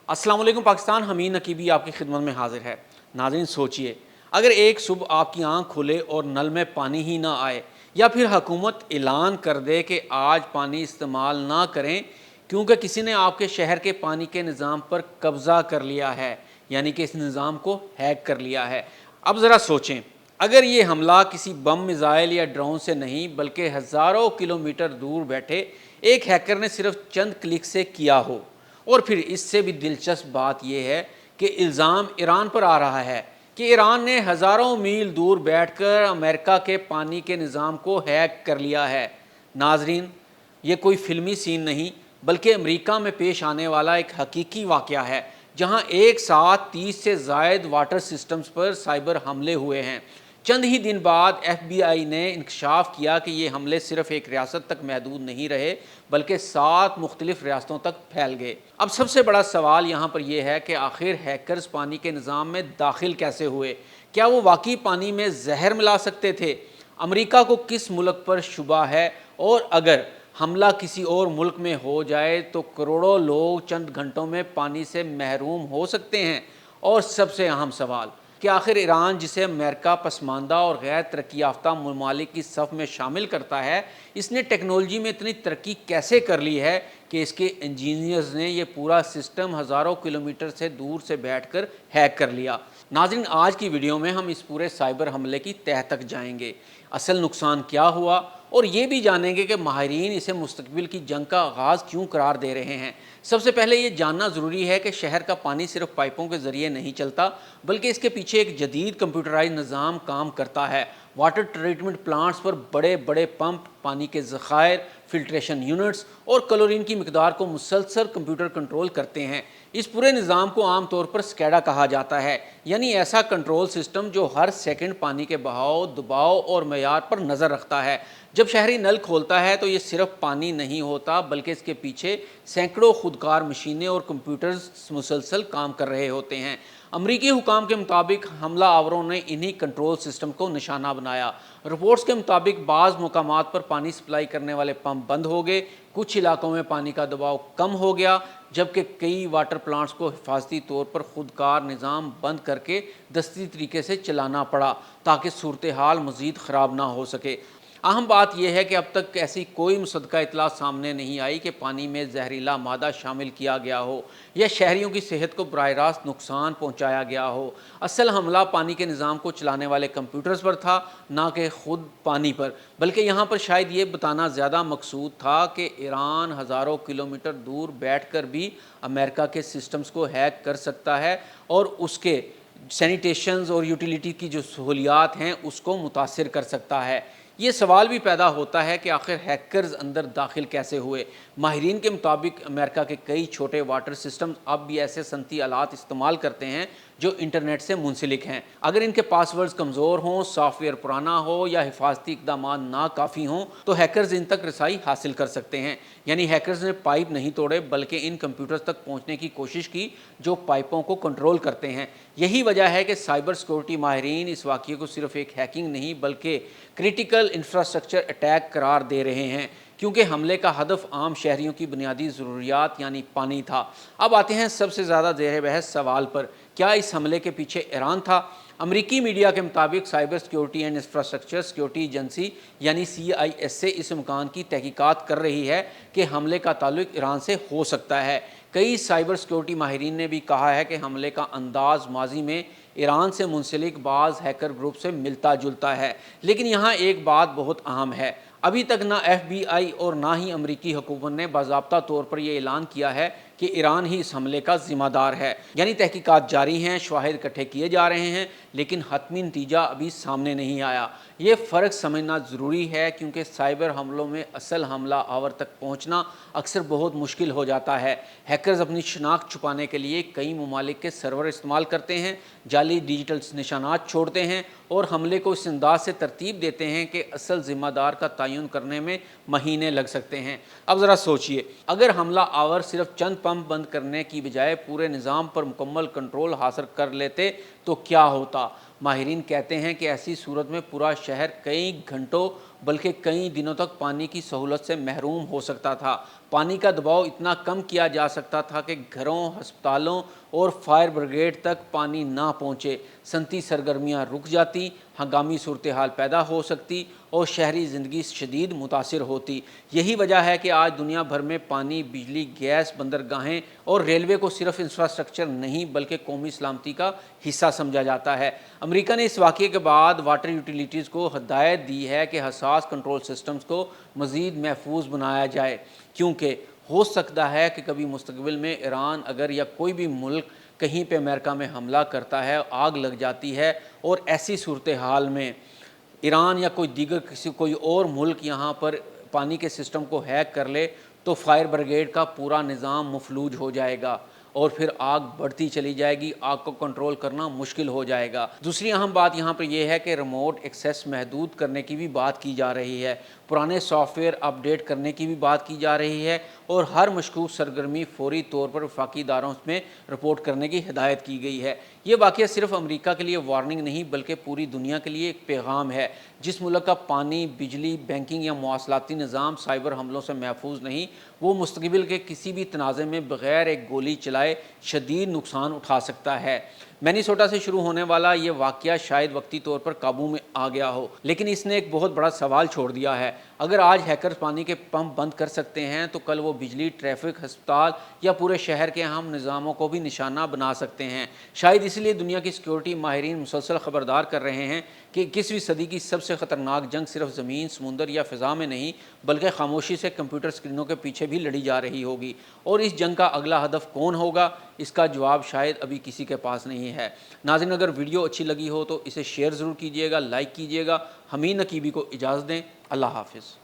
अस्सलाम वालेकुम पाकिस्तान। हमीद नकीबी आपकी खिदमत में हाजिर है। नाज़रीन, सोचिए अगर एक सुबह आपकी आंख खुले और नल में पानी ही ना आए, या फिर हुकूमत ऐलान कर दे कि आज पानी इस्तेमाल ना करें क्योंकि किसी ने आपके शहर के पानी के निज़ाम पर कब्ज़ा कर लिया है, यानी कि इस निज़ाम को हैक कर लिया है। अब ज़रा सोचें, अगर ये हमला किसी बम, मिज़ाइल या ड्रोन से नहीं बल्कि हज़ारों किलोमीटर दूर बैठे एक हैकर ने सिर्फ चंद क्लिक से किया हो, और फिर इससे भी दिलचस्प बात यह है कि इल्ज़ाम ईरान पर आ रहा है कि ईरान ने हज़ारों मील दूर बैठकर अमेरिका के पानी के निज़ाम को हैक कर लिया है। नाजरीन, ये कोई फिल्मी सीन नहीं बल्कि अमेरिका में पेश आने वाला एक हकीकी वाक़या है, जहां एक साथ 30 से ज़ायद वाटर सिस्टम्स पर साइबर हमले हुए हैं। चंद ही दिन बाद FBI ने इंकशाफ किया कि ये हमले सिर्फ एक रियासत तक महदूद नहीं रहे बल्कि 7 मुख्तलिफ रियासतों तक फैल गए। अब सबसे बड़ा सवाल यहाँ पर यह है कि आखिर हैकर्स पानी के निज़ाम में दाखिल कैसे हुए? क्या वो वाकई पानी में जहर मिला सकते थे? अमेरिका को किस मुल्क पर शुबा है? और अगर हमला किसी और मुल्क में हो जाए तो करोड़ों लोग चंद घंटों में पानी से महरूम हो सकते हैं। और सबसे अहम सवाल कि आखिर ईरान, जिसे अमेरिका पसमानदा और गैर तरक्की याफ्ता ममालिक की सफ़ में शामिल करता है, इसने टेक्नोलॉजी में इतनी तरक्की कैसे कर ली है कि इसके इंजीनियर्स ने यह पूरा सिस्टम हज़ारों किलोमीटर से दूर से बैठकर हैक कर लिया। नाज़रीन, आज की वीडियो में हम इस पूरे साइबर हमले की तह तक जाएंगे, असल नुकसान क्या हुआ, और ये भी जानेंगे कि माहिरीन इसे मुस्तकबिल की जंग का आगाज़ क्यों करार दे रहे हैं। सबसे पहले ये जानना ज़रूरी है कि शहर का पानी सिर्फ पाइपों के ज़रिए नहीं चलता बल्कि इसके पीछे एक जदीद कंप्यूटराइज निज़ाम काम करता है। वाटर ट्रीटमेंट प्लांट्स पर बड़े बड़े पंप, पानी के ज़खायर, फिल्ट्रेशन यूनिट्स और क्लोरीन की मिकदार को मुसलसल कंप्यूटर कंट्रोल करते हैं। इस पूरे निज़ाम को आम तौर पर स्कैडा कहा जाता है, यानी ऐसा कंट्रोल सिस्टम जो हर सेकंड पानी के बहाव, दबाव और मयार पर नज़र रखता है। जब शहरी नल खोलता है तो ये सिर्फ पानी नहीं होता बल्कि इसके पीछे सैकड़ों खुदकार मशीनें और कंप्यूटर्स मुसलसल काम कर रहे होते हैं। अमरीकी हुकाम के मुताबिक हमला आवरों ने इन्हीं कंट्रोल सिस्टम को निशाना बनाया। रिपोर्ट्स के मुताबिक बाज़ मुकामात पर पानी सप्लाई करने वाले पंप बंद हो गए, कुछ इलाकों में पानी का दबाव कम हो गया, जबकि कई वाटर प्लांट्स को हिफाजती तौर पर खुदकार निज़ाम बंद करके दस्ती तरीके से चलाना पड़ा ताकि सूरत हाल मज़ीद ख़राब ना हो सके। अहम बात यह है कि अब तक ऐसी कोई मुसद्दका इतला सामने नहीं आई कि पानी में जहरीला मादा शामिल किया गया हो या शहरियों की सेहत को बराह रास्त नुकसान पहुंचाया गया हो। असल हमला पानी के निज़ाम को चलाने वाले कंप्यूटर्स पर था, ना कि खुद पानी पर। बल्कि यहाँ पर शायद ये बताना ज़्यादा मकसूद था कि ईरान हज़ारों किलोमीटर दूर बैठ कर भी अमेरिका के सिस्टम्स को हैक कर सकता है और उसके सैनिटेशंस और यूटिलिटी की जो सहूलियात हैं उसको मुतासिर कर सकता है। ये सवाल भी पैदा होता है कि आखिर हैकर्स अंदर दाखिल कैसे हुए। माहिरीन के मुताबिक अमेरिका के कई छोटे वाटर सिस्टम्स अब भी ऐसे सनती आलात इस्तेमाल करते हैं जो इंटरनेट से मुंसलिक हैं। अगर इनके पासवर्ड्स कमज़ोर हों, सॉफ्टवेयर पुराना हो या हिफाजती इक़दाम नाकाफ़ी हों तो हैकर्स इन तक रसाई हासिल कर सकते हैं। यानी हैकर्स ने पाइप नहीं तोड़े बल्कि इन कंप्यूटर्स तक पहुँचने की कोशिश की जो पाइपों को कंट्रोल करते हैं। यही वजह है कि साइबर सिक्योरिटी माहिरीन इस वाक़ये को सिर्फ एक हैकिंग नहीं बल्कि क्रिटिकल इंफ्रास्ट्रक्चर अटैक करार दे रहे हैं, क्योंकि हमले का हदफ आम शहरियों की बुनियादी ज़रूरियात यानी पानी था। अब आते हैं सबसे ज़्यादा ज़ेर बहस सवाल पर, क्या इस हमले के पीछे ईरान था? अमरीकी मीडिया के मुताबिक cyber security and infrastructure security agency यानी CISA इस इम्कान की तहकीकात कर रही है कि हमले का ताल्लुक ईरान से हो सकता है। कई साइबर सिक्योरिटी माहिरीन ने भी कहा है कि हमले का अंदाज़ माजी में ईरान से मुंसलिक बाज़ हैकर ग्रुप से मिलता जुलता है। लेकिन यहाँ एक बात बहुत अहम है, अभी तक ना FBI और ना ही अमरीकी हुकूमत ने बाज़ाब्ता तौर पर यह ऐलान किया है कि ईरान ही इस हमले का ज़िम्मेदार है। यानी तहकीकात जारी हैं, शवाहिद इकट्ठे किए जा रहे हैं, लेकिन हतमी नतीजा अभी सामने नहीं आया। ये फ़र्क समझना ज़रूरी है क्योंकि साइबर हमलों में असल हमला आवर तक पहुँचना अक्सर बहुत मुश्किल हो जाता है। हैकर्स अपनी शनाख्त छुपाने के लिए कई ममालिक के सर्वर इस्तेमाल करते हैं, जाली डिजिटल निशानात छोड़ते हैं और हमले को इस अंदाज से तरतीब देते हैं कि असल ज़िम्मेदार का तयन करने में महीने लग सकते हैं। अब ज़रा सोचिए, अगर हमला आवर सिर्फ चंद पंप बंद करने की बजाय पूरे निज़ाम पर मुकम्मल कंट्रोल हासिल कर लेते तो क्या होता? ماہرین کہتے ہیں کہ ایسی صورت میں پورا شہر کئی گھنٹوں بلکہ کئی دنوں تک پانی کی سہولت سے محروم ہو سکتا تھا۔ پانی کا دباؤ اتنا کم کیا جا سکتا تھا کہ گھروں، ہسپتالوں اور فائر بریگیڈ تک پانی نہ پہنچے، صنعتی سرگرمیاں رک جاتی، ہنگامی صورتحال پیدا ہو سکتی اور شہری زندگی شدید متاثر ہوتی۔ یہی وجہ ہے کہ آج دنیا بھر میں پانی، بجلی، گیس، بندرگاہیں اور ریلوے کو صرف انفراسٹرکچر نہیں بلکہ قومی سلامتی کا حصہ سمجھا جاتا ہے۔ امریکہ نے اس واقعے کے بعد واٹر یوٹیلیٹیز کو ہدایت دی ہے کہ حساس کنٹرول سسٹمز کو مزید محفوظ بنایا جائے، کیونکہ ہو سکتا ہے کہ کبھی مستقبل میں ایران اگر یا کوئی بھی ملک کہیں پہ امریکہ میں حملہ کرتا ہے، آگ لگ جاتی ہے اور ایسی صورتحال میں ایران یا کوئی اور ملک یہاں پر پانی کے سسٹم کو ہیک کر لے تو فائر بریگیڈ کا پورا نظام مفلوج ہو جائے گا اور پھر آگ بڑھتی چلی جائے گی، آگ کو کنٹرول کرنا مشکل ہو جائے گا۔ دوسری اہم بات یہاں پر یہ ہے کہ ریموٹ ایکسیس محدود کرنے کی بھی بات کی جا رہی ہے، پرانے سافٹ ویئر اپ ڈیٹ کرنے کی بھی بات کی جا رہی ہے اور ہر مشکوک سرگرمی فوری طور پر وفاقی اداروں میں رپورٹ کرنے کی ہدایت کی گئی ہے۔ یہ واقعہ صرف امریکہ کے لیے وارننگ نہیں بلکہ پوری دنیا کے لیے ایک پیغام ہے۔ جس ملک کا پانی، بجلی، بینکنگ یا مواصلاتی نظام سائبر حملوں سے محفوظ نہیں، وہ مستقبل کے کسی بھی تنازع میں بغیر ایک گولی چلائے شدید نقصان اٹھا سکتا ہے۔ مینیسوٹا سے شروع ہونے والا یہ واقعہ شاید وقتی طور پر قابو میں آ گیا ہو، لیکن اس نے ایک بہت بڑا سوال چھوڑ دیا ہے۔ اگر آج ہیکرز پانی کے پمپ بند کر سکتے ہیں تو کل وہ بجلی، ٹریفک، ہسپتال یا پورے شہر کے اہم نظاموں کو بھی نشانہ بنا سکتے ہیں۔ شاید اس لیے دنیا کی سیکیورٹی ماہرین مسلسل خبردار کر رہے ہیں کہ 21ویں صدی کی سب سے خطرناک جنگ صرف زمین، سمندر یا فضا میں نہیں بلکہ خاموشی سے کمپیوٹر اسکرینوں کے پیچھے بھی لڑی جا رہی ہوگی، اور اس جنگ کا اگلا ہدف کون ہوگا، اس کا جواب شاید ابھی کسی کے پاس نہیں ہے۔ ناظرین، اگر ویڈیو اچھی لگی ہو تو اسے شیئر ضرور کیجیے گا، لائک کیجیے گا۔ حمید نقیبی کو اجازت دیں، اللہ حافظ۔